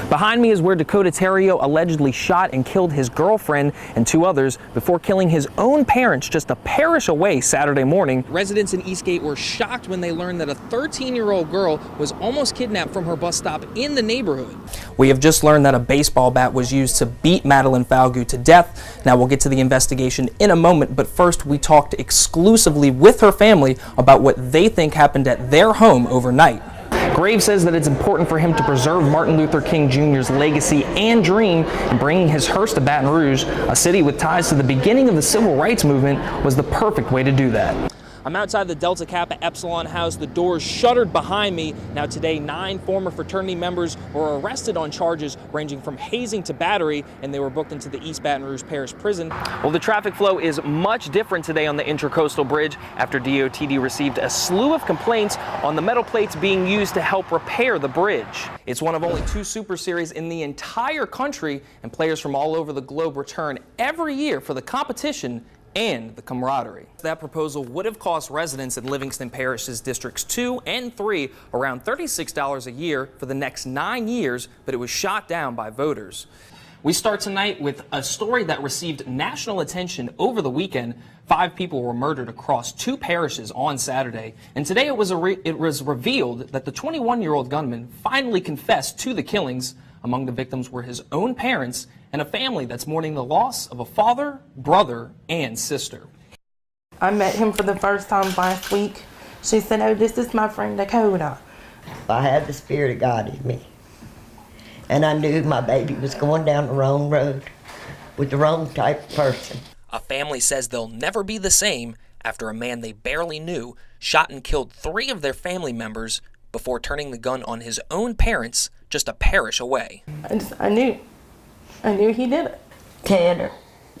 Behind me is where Dakota Terrio allegedly shot and killed his girlfriend and 2 others before killing his own parents just a parish away Saturday morning. Residents in Eastgate were shocked when they learned that a 13-year-old girl was almost kidnapped from her bus stop in the neighborhood. We have just learned that a baseball bat was used to beat Madeline Falgout to death. Now we'll get to the investigation in a moment, but first we talked exclusively with her family about what they think happened at their home overnight. Graves says that it's important for him to preserve Martin Luther King Jr.'s legacy and dream, and bringing his hearse to Baton Rouge, a city with ties to the beginning of the civil rights movement, was the perfect way to do that. I'm outside the Delta Kappa Epsilon house, the doors shuttered behind me. Now today, 9 former fraternity members were arrested on charges ranging from hazing to battery, and they were booked into the East Baton Rouge Parish Prison. Well, the traffic flow is much different today on the Intracoastal Bridge after DOTD received a slew of complaints on the metal plates being used to help repair the bridge. It's one of only 2 Super Series in the entire country, and players from all over the globe return every year for the competition and the camaraderie. That proposal would have cost residents in Livingston Parish's Districts 2 and 3 around $36 a year for the next 9 years, but it was shot down by voters. We start tonight with a story that received national attention over the weekend. 5 people were murdered across 2 parishes on Saturday, and today it was revealed that the 21-year-old gunman finally confessed to the killings. Among the victims were his own parents and a family that's mourning the loss of a father, brother, and sister. I met him for the first time last week. She said, "Oh, this is my friend Dakota." I had the Spirit of God in me. And I knew my baby was going down the wrong road with the wrong type of person. A family says they'll never be the same after a man they barely knew shot and killed 3 of their family members before turning the gun on his own parents just a parish away. I knew he did it. Tanner,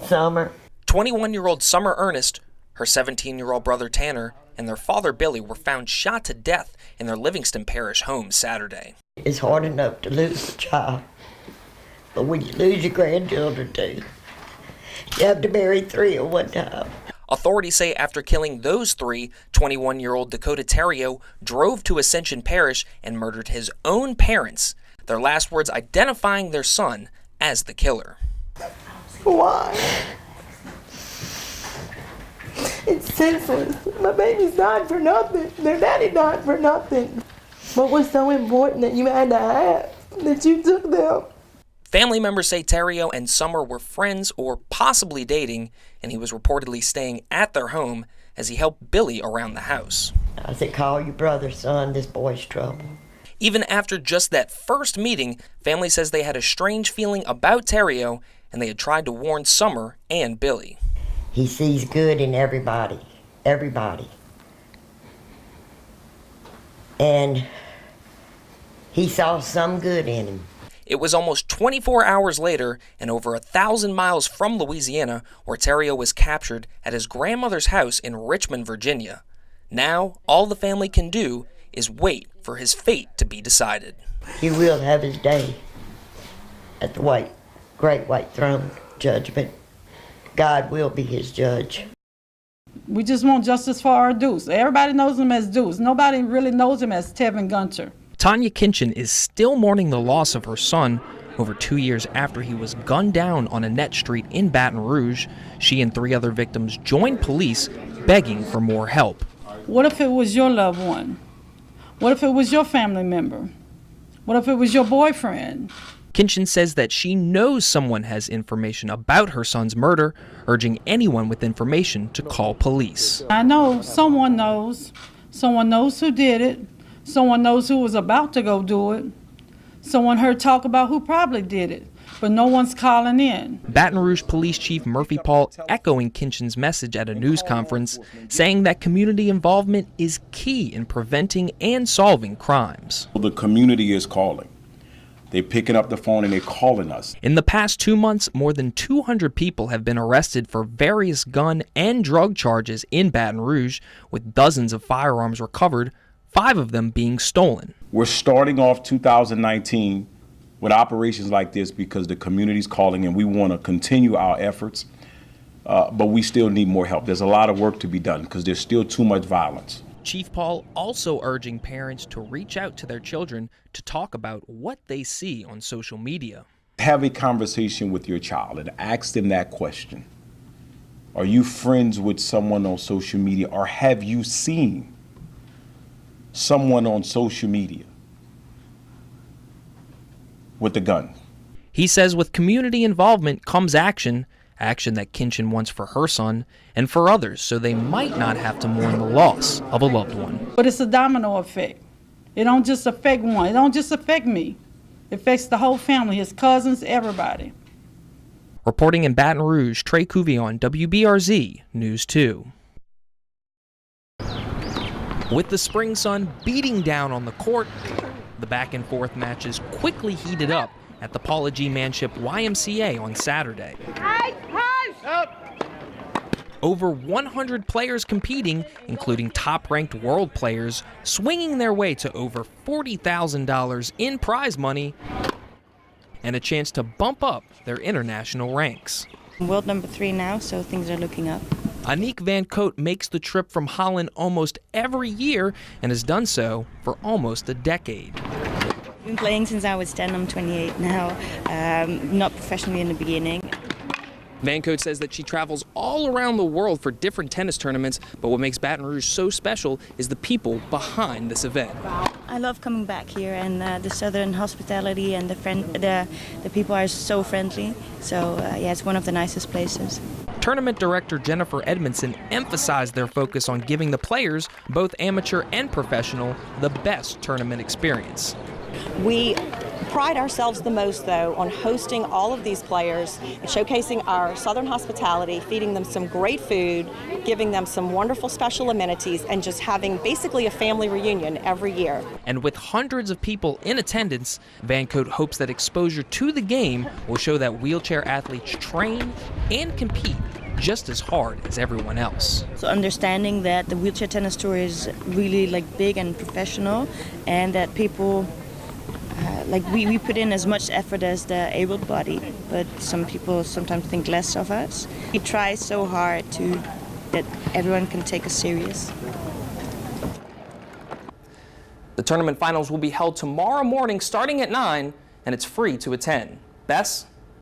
Summer. 21-year-old Summer Ernest, her 17-year-old brother Tanner, and their father Billy were found shot to death in their Livingston Parish home Saturday. It's hard enough to lose a child, but when you lose your grandchildren too, you have to bury 3 at one time. Authorities say after killing those 3, 21-year-old Dakota Terrio drove to Ascension Parish and murdered his own parents, their last words identifying their son as the killer. Why? It's senseless. My babies died for nothing. Their daddy died for nothing. What was so important that you had to have, that you took them? Family members say Terrio and Summer were friends or possibly dating, and he was reportedly staying at their home as he helped Billy around the house. I said, "Call your brother, son. This boy's trouble." Even after just that first meeting, family says they had a strange feeling about Terrio, and they had tried to warn Summer and Billy. He sees good in everybody. And he saw some good in him. It was almost 24 hours later and over 1,000 miles from Louisiana where Terrio was captured at his grandmother's house in Richmond, Virginia. Now, all the family can do is wait for his fate to be decided. He will have his day at the great white throne judgment. God will be his judge. We just want justice for our Deuce. Everybody knows him as Deuce. Nobody really knows him as Tevin Gunter. Tanya Kinchin is still mourning the loss of her son over 2 years after he was gunned down on Annette Street in Baton Rouge. She and 3 other victims joined police begging for more help. What if it was your loved one? What if it was your family member? What if it was your boyfriend? Kinchin says that she knows someone has information about her son's murder, urging anyone with information to call police. I know someone knows. Someone knows who did it. Someone knows who was about to go do it. Someone heard talk about who probably did it, but no one's calling in. Baton Rouge Police Chief Murphy Paul echoing Kinchin's message at a news conference, saying that community involvement is key in preventing and solving crimes. The community is calling. They're picking up the phone and they're calling us. In the past 2 months, more than 200 people have been arrested for various gun and drug charges in Baton Rouge, with dozens of firearms recovered, 5 of them being stolen. We're starting off 2019 with operations like this because the community's calling and we want to continue our efforts, but we still need more help. There's a lot of work to be done because there's still too much violence. Chief Paul also urging parents to reach out to their children to talk about what they see on social media. Have a conversation with your child and ask them that question. Are you friends with someone on social media, or have you seen someone on social media with a gun? He says with community involvement comes action that Kinchin wants for her son and for others, so they might not have to mourn the loss of a loved one. But it's a domino effect. It don't just affect one. It don't just affect me. It affects the whole family, his cousins, everybody. Reporting in Baton Rouge, Trey Couvillion, WBRZ News 2. With the spring sun beating down on the court, the back-and-forth matches quickly heated up at the Paula G. Manship YMCA on Saturday. Over 100 players competing, including top-ranked world players, swinging their way to over $40,000 in prize money and a chance to bump up their international ranks. World number 3 now, so things are looking up. Aniek Van Cote makes the trip from Holland almost every year and has done so for almost a decade. I've been playing since I was 10, I'm 28 now, not professionally in the beginning. Van Cote says that she travels all around the world for different tennis tournaments, but what makes Baton Rouge so special is the people behind this event. I love coming back here, and the southern hospitality and the people are so friendly. So yeah, it's one of the nicest places. Tournament director Jennifer Edmondson emphasized their focus on giving the players, both amateur and professional, the best tournament experience. We pride ourselves the most, though, on hosting all of these players and showcasing our southern hospitality, feeding them some great food, giving them some wonderful special amenities, and just having basically a family reunion every year. And with hundreds of people in attendance, Van Cote hopes that exposure to the game will show that wheelchair athletes train and compete just as hard as everyone else. So understanding that the wheelchair tennis tour is really big and professional, and that people we put in as much effort as the able-bodied, but some people sometimes think less of us. We try so hard that everyone can take us serious. The tournament finals will be held tomorrow morning starting at 9, and it's free to attend. Bess?